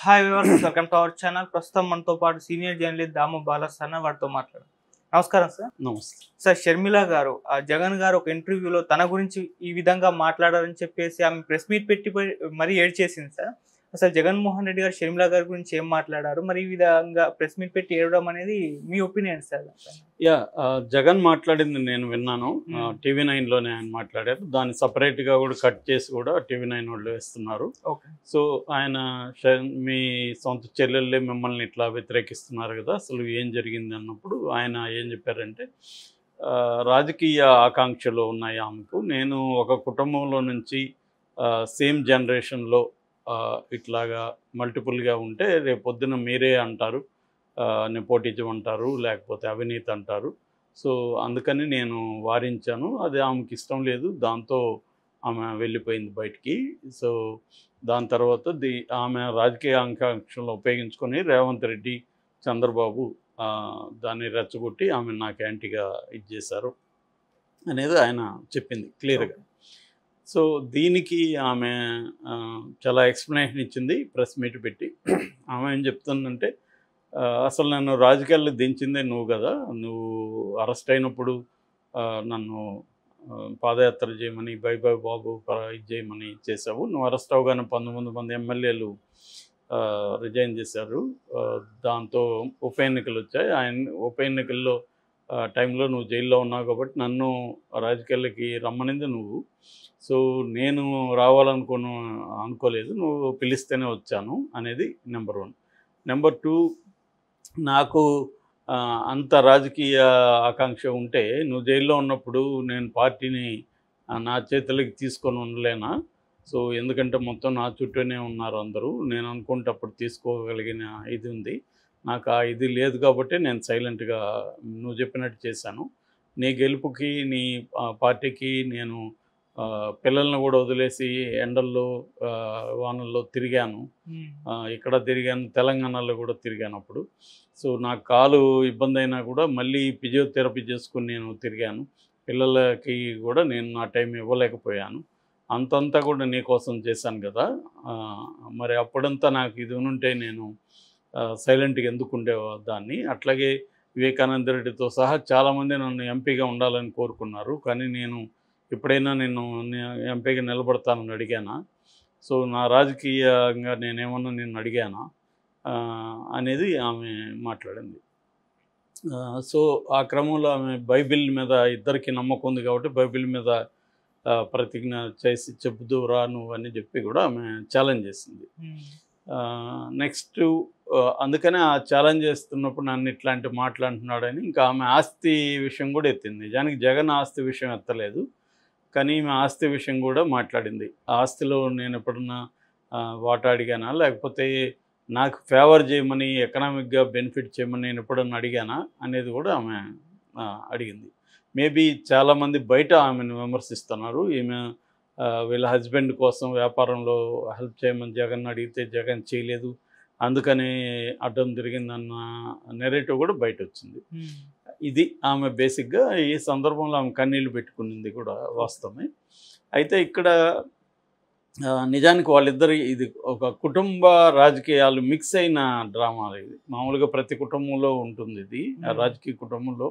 Hi viewers, welcome to our channel. ప్రస్తుతం మనతో పాటు సీనియర్ జర్నలిస్ట్ దాము బాలాస్ అన్న వారితో మాట్లాడారు. నమస్కారం సార్. నమస్తే. సార్, షర్మిల గారు జగన్ గారు ఒక ఇంటర్వ్యూలో తన గురించి ఈ విధంగా మాట్లాడారని చెప్పేసి ఆమె ప్రెస్ మీట్ పెట్టి మరీ ఏడ్చేసింది సార్. అసలు జగన్మోహన్ రెడ్డి గారు షర్మిల గారి గురించి ఏం మాట్లాడారు, మరి ఈ విధంగా ప్రెస్ మీట్ పెట్టి ఏడవడం అనేది మీ ఒపీనియన్ సార్? జగన్ మాట్లాడింది నేను విన్నాను. TV9లోనే ఆయన మాట్లాడారు. దాన్ని సపరేట్గా కూడా కట్ చేసి కూడా TV9 వాళ్ళు వేస్తున్నారు. సో ఆయన మీ సొంత చెల్లెళ్ళే మిమ్మల్ని ఇట్లా వ్యతిరేకిస్తున్నారు కదా, అసలు ఏం జరిగింది అన్నప్పుడు ఆయన ఏం చెప్పారంటే, రాజకీయ ఆకాంక్షలు ఉన్నాయి ఆమెకు. నేను ఒక కుటుంబంలో నుంచి సేమ్ జనరేషన్లో ఇట్లాగా మల్టిపుల్గా ఉంటే రేపొద్దున మీరే అంటారు, నెపోటిజం అంటారు, లేకపోతే అవినీతి అంటారు. సో అందుకని నేను వారించాను. అది ఆమెకి ఇష్టం లేదు, దాంతో ఆమె వెళ్ళిపోయింది బయటికి. సో దాని తర్వాత ఆమె రాజకీయ ఆకాంక్షలు ఉపయోగించుకొని రేవంత్ రెడ్డి, చంద్రబాబు దాన్ని రెచ్చగొట్టి ఆమె నాకు యాంటీగా ఇచ్చేశారు అనేది ఆయన చెప్పింది క్లియర్గా. సో దీనికి ఆమె చాలా ఎక్స్ప్లెనేషన్ ఇచ్చింది ప్రెస్ మీట్ పెట్టి. ఆమె ఏం చెప్తుందంటే, అసలు నన్ను రాజకీయాల్లో దించిందే నువ్వు కదా, నువ్వు అరెస్ట్ అయినప్పుడు నన్ను పాదయాత్ర చేయమని, బై బై బాబు ఇది చేయమని చేసావు. నువ్వు అరెస్ట్ అవగానే 19 మంది ఎమ్మెల్యేలు రిజైన్ చేశారు. దాంతో ఉప ఎన్నికలు వచ్చాయి. ఉప ఎన్నికల్లో టైంలో నువ్వు జైల్లో ఉన్నావు కాబట్టి నన్ను రాజకీయాలకి రమ్మనింది నువ్వు. సో నేను అనుకోలేదు, నువ్వు పిలిస్తేనే వచ్చాను అనేది నెంబర్ 1. నెంబర్ 2, నాకు అంత రాజకీయ ఆకాంక్ష ఉంటే నువ్వు జైల్లో ఉన్నప్పుడు నేను పార్టీని నా చేతులకి తీసుకొని ఉండలేనా? సో ఎందుకంటే మొత్తం నా చుట్టూనే ఉన్నారు అందరూ. నేను అనుకుంటే అప్పుడు తీసుకోగలిగిన ఇది ఉంది. నాకు ఆ ఇది లేదు కాబట్టి నేను సైలెంట్గా నువ్వు చెప్పినట్టు చేశాను. నీ గెలుపుకి, నీ పార్టీకి నేను పిల్లల్ని కూడా వదిలేసి ఎండల్లో వానల్లో తిరిగాను. ఇక్కడ తిరిగాను, తెలంగాణలో కూడా తిరిగాను అప్పుడు. సో నాకు కాలు ఇబ్బంది అయినా కూడా మళ్ళీ ఫిజియోథెరపీ చేసుకుని నేను తిరిగాను. పిల్లలకి కూడా నేను నా టైం ఇవ్వలేకపోయాను. అంతంతా కూడా నీ కోసం చేశాను కదా. మరి అప్పుడంతా నాకు ఇది ఉంటే నేను సైలెంట్గా ఎందుకు ఉండేదాన్ని. అట్లాగే వివేకానంద రెడ్డితో సహా చాలామంది నన్ను ఎంపీగా ఉండాలని కోరుకున్నారు. కానీ నేను ఎప్పుడైనా నేను ఎంపీగా నిలబడతానని అడిగానా? సో నా రాజకీయంగా నేనేమన్నా నిన్ను అడిగానా అనేది ఆమె మాట్లాడింది. సో ఆ క్రమంలో ఆమె బైబిల్ మీద ఇద్దరికి నమ్మకం ఉంది కాబట్టి బైబిల్ మీద ప్రతిజ్ఞ చేసి చెబుదురా నువ్వు అని చెప్పి కూడా ఆమె ఛాలెంజ్ చేసింది. నెక్స్ట్ అందుకనే ఆ ఛాలెంజ్ చేస్తున్నప్పుడు నన్ను ఇట్లాంటి మాట్లాడుతున్నాడని ఇంకా ఆమె ఆస్తి విషయం కూడా ఎత్తింది. నిజానికి జగన్ ఆస్తి విషయం ఎత్తలేదు, కానీ ఈమె ఆస్తి విషయం కూడా మాట్లాడింది. ఆస్తిలో నేను ఎప్పుడన్నా వాటా అడిగానా, లేకపోతే నాకు ఫేవర్ చేయమని, ఎకనామిక్గా బెనిఫిట్ చేయమని నేను ఎప్పుడన్నా అడిగానా అనేది కూడా ఆమె అడిగింది. మేబీ చాలామంది బయట ఆమెను విమర్శిస్తున్నారు. ఈమె వీళ్ళ హస్బెండ్ కోసం వ్యాపారంలో హెల్ప్ చేయమని జగన్ అడిగితే జగన్ చేయలేదు, అందుకని అడ్డం తిరిగిందన్న నెరేటివ్ కూడా బయట వచ్చింది. ఇది ఆమె బేసిక్గా ఈ సందర్భంలో ఆమె కన్నీళ్ళు పెట్టుకునింది కూడా వాస్తవమే. అయితే ఇక్కడ నిజానికి వాళ్ళిద్దరు ఇది ఒక కుటుంబ రాజకీయాలు మిక్స్ అయిన డ్రామా. ఇది మామూలుగా ప్రతి కుటుంబంలో ఉంటుంది. ఇది రాజకీయ కుటుంబంలో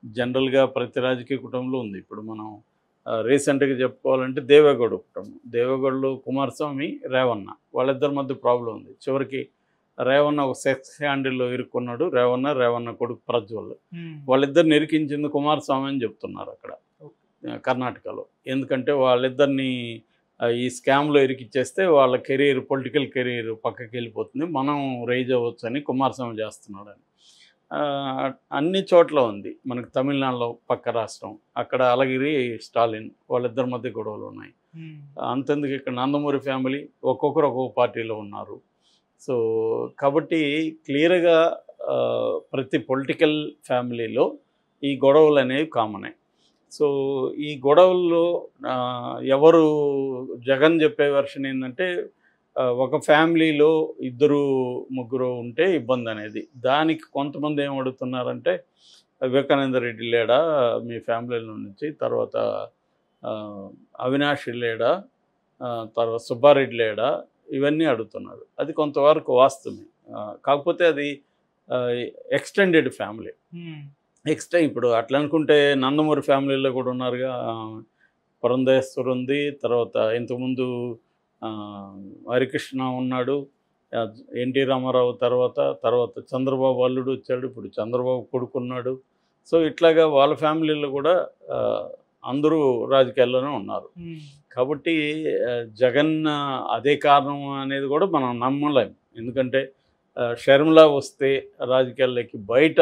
జనరల్గా ప్రతి రాజకీయ కుటుంబంలో ఉంది. ఇప్పుడు మనం రీసెంట్గా చెప్పుకోవాలంటే దేవేగౌడ కుటుంబం, దేవేగౌడలో కుమారస్వామి, రేవన్న, వాళ్ళిద్దరి మధ్య ప్రాబ్లం ఉంది. చివరికి రేవన్న ఒక సెక్స్ హ్యాండిల్లో ఇరుక్కున్నాడు. రేవన్న కొడుకు ప్రజ్వల్, వాళ్ళిద్దరిని ఇరికించింది కుమారస్వామి అని చెప్తున్నారు అక్కడ కర్ణాటకలో. ఎందుకంటే వాళ్ళిద్దరిని ఈ స్కామ్లో ఇరికిచ్చేస్తే వాళ్ళ కెరీర్, పొలిటికల్ కెరీర్ పక్కకి వెళ్ళిపోతుంది, మనం రైజ్ అవ్వచ్చు అని కుమారస్వామి చేస్తున్నాడని. అన్ని చోట్ల ఉంది. మనకు తమిళనాడులో పక్క రాష్ట్రం, అక్కడ అలగిరి, స్టాలిన్, వాళ్ళిద్దరి మధ్య గొడవలు ఉన్నాయి. అంతెందుకు ఇక్కడ నందమూరి ఫ్యామిలీ ఒక్కొక్కరు ఒక్కొక్క పార్టీలో ఉన్నారు. సో కాబట్టి క్లియర్గా ప్రతి పొలిటికల్ ఫ్యామిలీలో ఈ గొడవలు అనేవి కామనే. సో ఈ గొడవల్లో ఎవరు జగన్ చెప్పే వెర్షన్ ఏంటంటే, ఒక ఫ్యామిలీలో 2-3 ఉంటే ఇబ్బంది అనేది. దానికి కొంతమంది ఏం అడుగుతున్నారంటే, వివేకానంద రెడ్డి లేడా మీ ఫ్యామిలీలో నుంచి, తర్వాత అవినాష్ లేడా, తర్వాత సుబ్బారెడ్డి లేడా, ఇవన్నీ అడుగుతున్నారు. అది కొంతవరకు వాస్తవమే. కాకపోతే అది ఎక్స్టెండెడ్ ఫ్యామిలీ. ఇప్పుడు అట్లా అనుకుంటే నందమూరి ఫ్యామిలీలో కూడా ఉన్నారుగా. పురంధేశ్వరి ఉంది, తర్వాత ఇంతకుముందు హరికృష్ణ ఉన్నాడు, ఎన్టీ రామారావు తర్వాత చంద్రబాబు అల్లుడు వచ్చాడు, ఇప్పుడు చంద్రబాబు కొడుకున్నాడు. సో ఇట్లాగా వాళ్ళ ఫ్యామిలీలో కూడా అందరూ రాజకీయాల్లోనే ఉన్నారు. కాబట్టి జగన్ అదే కారణం అనేది కూడా మనం నమ్మలేం. ఎందుకంటే షర్మిల వస్తే రాజకీయాల్లోకి బయట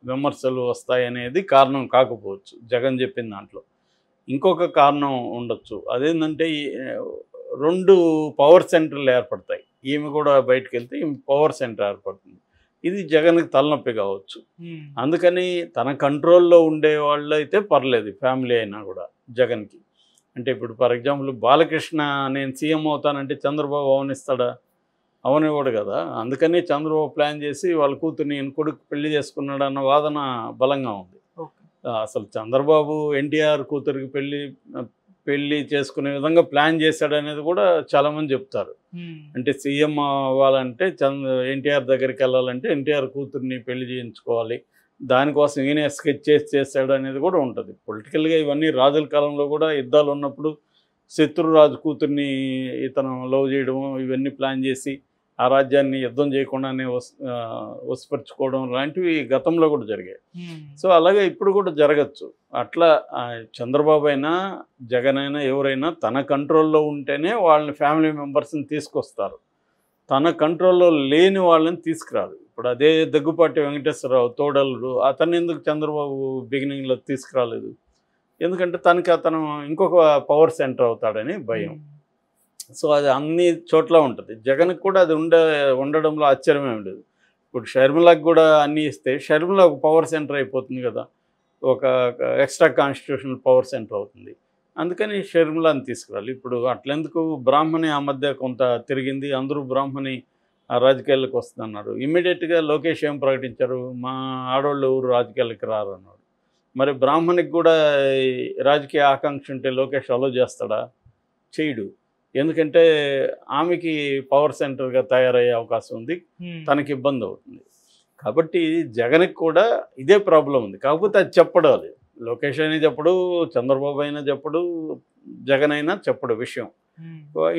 విమర్శలు వస్తాయనేది కారణం కాకపోవచ్చు జగన్ చెప్పిన దాంట్లో. ఇంకొక కారణం ఉండొచ్చు. అదేంటంటే 2 పవర్ సెంటర్లు ఏర్పడతాయి. ఈమె కూడా బయటకు వెళ్తే ఈమె పవర్ సెంటర్ ఏర్పడుతుంది. ఇది జగన్కి తలనొప్పి కావచ్చు. అందుకని తన కంట్రోల్లో ఉండే వాళ్ళు అయితే పర్లేదు, ఫ్యామిలీ అయినా కూడా జగన్కి. అంటే ఇప్పుడు ఫర్ ఎగ్జాంపుల్ బాలకృష్ణ నేను సీఎం అవుతానంటే చంద్రబాబు అవనిస్తాడా? అవనివ్వడు కదా. అందుకని చంద్రబాబు ప్లాన్ చేసి వాళ్ళ కూతుర్ని కొడుకు పెళ్లి చేసుకున్నాడు అన్న వాదన బలంగా ఉంది. అసలు చంద్రబాబు ఎన్టీఆర్ కూతురికి పెళ్లి చేసుకునే విధంగా ప్లాన్ చేశాడనేది కూడా చాలామంది చెప్తారు. అంటే సీఎం అవ్వాలంటే ఎన్టీఆర్ దగ్గరికి వెళ్ళాలంటే ఎన్టీఆర్ కూతుర్ని పెళ్లి చేయించుకోవాలి, దానికోసం ఈయన స్కెచ్ చేశాడు అనేది కూడా ఉంటుంది. పొలిటికల్గా ఇవన్నీ రాజుల కాలంలో కూడా యుద్ధాలు ఉన్నప్పుడు శత్రురాజు కూతుర్ని ఇతను లవ్ చేయడం, ఇవన్నీ ప్లాన్ చేసి ఆ రాజ్యాన్ని యుద్ధం చేయకుండానే వశపరుచుకోవడం లాంటివి గతంలో కూడా జరిగాయి. సో అలాగే ఇప్పుడు కూడా జరగచ్చు. అట్లా చంద్రబాబు అయినా జగన్ అయినా ఎవరైనా తన కంట్రోల్లో ఉంటేనే వాళ్ళని ఫ్యామిలీ మెంబర్స్ని తీసుకొస్తారు. తన కంట్రోల్లో లేని వాళ్ళని తీసుకురాదు. ఇప్పుడు అదే దగ్గుపాటి వెంకటేశ్వరరావు తోడల్లుడు, అతన్ని ఎందుకు చంద్రబాబు బిగినింగ్లో తీసుకురాలేదు? ఎందుకంటే అతను ఇంకొక పవర్ సెంటర్ అవుతాడని భయం. సో అది అన్ని చోట్ల ఉంటుంది. జగన్కి కూడా అది ఉండడంలో ఆశ్చర్యమేమి లేదు. ఇప్పుడు షర్మిలకు కూడా అన్నీ ఇస్తే షర్మిల ఒక పవర్ సెంటర్ అయిపోతుంది కదా, ఒక ఎక్స్ట్రా కాన్స్టిట్యూషనల్ పవర్ సెంటర్ అవుతుంది. అందుకని షర్మిలని తీసుకురాలి. ఇప్పుడు అట్లెందుకు బ్రాహ్మణి ఆ మధ్య కొంత తిరిగింది, అందరూ బ్రాహ్మణి రాజకీయాలకు వస్తుందన్నారు. ఇమ్మీడియట్గా లోకేష్ ఏం ప్రకటించారు? మా ఆడవాళ్ళు ఎవరు రాజకీయాలకు రారు అన్నాడు. మరి బ్రాహ్మణికి కూడా రాజకీయ ఆకాంక్ష ఉంటే లోకేష్ అలో చేస్తాడా? చేయడు. ఎందుకంటే ఆమెకి పవర్ సెంటర్గా తయారయ్యే అవకాశం ఉంది, తనకి ఇబ్బంది అవుతుంది. కాబట్టి జగన్కి కూడా ఇదే ప్రాబ్లం ఉంది. కాకపోతే అది చెప్పడం, అది లోకేష్ అయినా చెప్పడు, చంద్రబాబు అయినా చెప్పడు, జగన్ అయినా చెప్పడు విషయం.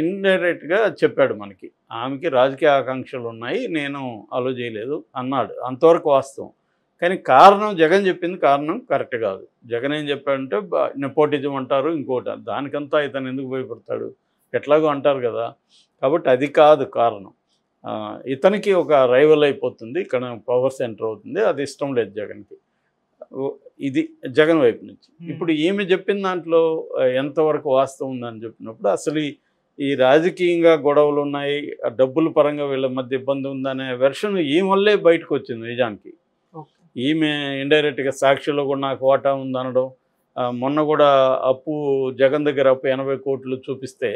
ఇండైరెక్ట్గా చెప్పాడు మనకి, ఆమెకి రాజకీయ ఆకాంక్షలు ఉన్నాయి, నేను అలో చేయలేదు అన్నాడు. అంతవరకు వాస్తవం. కానీ కారణం జగన్ చెప్పింది కారణం కరెక్ట్ కాదు. జగన్ ఏం చెప్పాడంటే నెపోటిజం అంటారు, ఇంకోటి, దానికంతా ఇతను ఎందుకు భయపడతాడు, ఎట్లాగో అంటారు కదా. కాబట్టి అది కాదు కారణం. ఇతనికి ఒక రైవల్ అయిపోతుంది, ఇక్కడ పవర్ సెంటర్ అవుతుంది, అది ఇష్టం లేదు జగన్కి. ఇది జగన్ వైపు నుంచి. ఇప్పుడు ఈమె చెప్పిన దాంట్లో ఎంతవరకు వాస్తవం ఉందని చెప్పినప్పుడు అసలు ఈ రాజకీయంగా గొడవలు ఉన్నాయి, డబ్బుల పరంగా వీళ్ళ మధ్య ఇబ్బంది ఉందనే వెర్షన్ ఈమె వల్లే బయటకు వచ్చింది నిజానికి. ఈమె ఇండైరెక్ట్గా సాక్షిలో కూడా నాకు వాటా ఉందనడం, మొన్న కూడా అప్పు జగన్ దగ్గర అప్పు 80 కోట్లు చూపిస్తే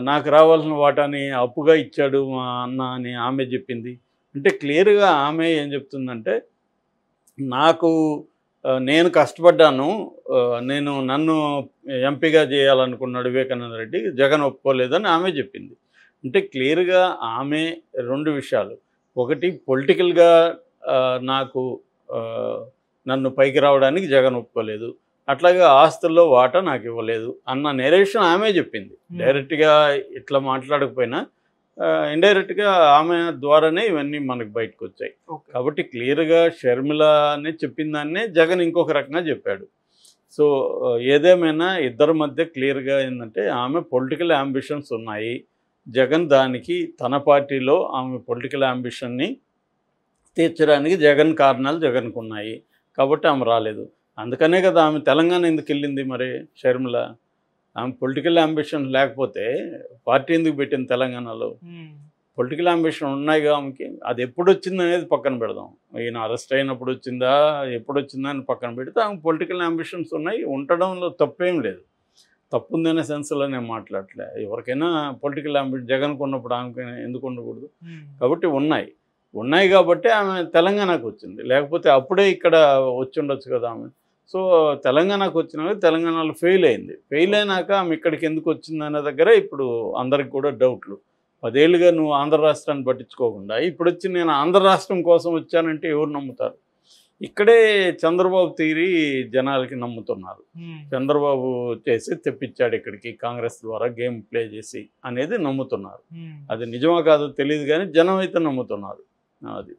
నాకు రావాల్సిన వాటాని అప్పుగా ఇచ్చాడు మా అన్న అని ఆమె చెప్పింది. అంటే క్లియర్గా ఆమె ఏం చెప్తుందంటే, నేను కష్టపడ్డాను, నన్ను ఎంపీగా చేయాలనుకున్నాడు వివేకానంద రెడ్డి, జగన్ ఒప్పుకోలేదని ఆమె చెప్పింది. అంటే క్లియర్గా ఆమె 2 విషయాలు, ఒకటి పొలిటికల్గా నన్ను పైకి రావడానికి జగన్ ఒప్పుకోలేదు, అట్లాగే ఆస్తుల్లో వాటా నాకు ఇవ్వలేదు అన్న నెరేషన్ ఆమె చెప్పింది. డైరెక్ట్గా ఇట్లా మాట్లాడకపోయినా ఇండైరెక్ట్గా ఆమె ద్వారానే ఇవన్నీ మనకు బయటకు వచ్చాయి. కాబట్టి క్లియర్గా షర్మిలనే చెప్పిన దాన్నే జగన్ ఇంకొక రకంగా చెప్పాడు. సో ఏదేమైనా ఇద్దరి మధ్య క్లియర్గా ఏంటంటే ఆమె పొలిటికల్ అంబిషన్స్ ఉన్నాయి, జగన్ దానికి తన పార్టీలో ఆమె పొలిటికల్ అంబిషన్ని తీర్చడానికి జగన్ కారణాలు జగన్కు ఉన్నాయి. కాబట్టి ఆమె రాలేదు. అందుకనే కదా ఆమె తెలంగాణ ఎందుకు వెళ్ళింది మరి షర్మిల? ఆమె పొలిటికల్ అంబిషన్ లేకపోతే పార్టీ ఎందుకు పెట్టింది తెలంగాణలో? పొలిటికల్ అంబిషన్ ఉన్నాయిగా ఆమెకి. అది ఎప్పుడు వచ్చింది అనేది పక్కన పెడదాం, ఈయన అరెస్ట్ అయినప్పుడు వచ్చిందా ఎప్పుడు వచ్చిందా అని పక్కన పెడితే ఆమె పొలిటికల్ అంబిషన్స్ ఉన్నాయి, ఉండడంలో తప్పేం లేదు. తప్పు ఉందనే సెన్స్లో నేను మాట్లాడలే. ఎవరికైనా పొలిటికల్ అంబిషన్ జగన్కు ఉన్నప్పుడు ఆమెకి ఎందుకు ఉండకూడదు? కాబట్టి ఉన్నాయి కాబట్టి ఆమె తెలంగాణకు వచ్చింది, లేకపోతే అప్పుడే ఇక్కడ వచ్చి ఉండొచ్చు కదా ఆమె. సో తెలంగాణకు వచ్చినాక తెలంగాణలో ఫెయిల్ అయినాక ఆమె ఇక్కడికి ఎందుకు వచ్చిందనే దగ్గర ఇప్పుడు అందరికి కూడా డౌట్లు. 10 ఏళ్ళుగా నువ్వు ఆంధ్ర రాష్ట్రాన్ని పట్టించుకోకుండా ఇప్పుడు వచ్చి నేను ఆంధ్ర రాష్ట్రం కోసం వచ్చానంటే ఎవరు నమ్ముతారు? ఇక్కడే చంద్రబాబు తీరి జనాలకి నమ్ముతున్నారు. చంద్రబాబు చేసి తెప్పించాడు ఇక్కడికి కాంగ్రెస్ ద్వారా గేమ్ ప్లే చేసి అనేది నమ్ముతున్నారు. అది నిజమా కాదో తెలియదు కానీ జనం అయితే నమ్ముతున్నారు. అది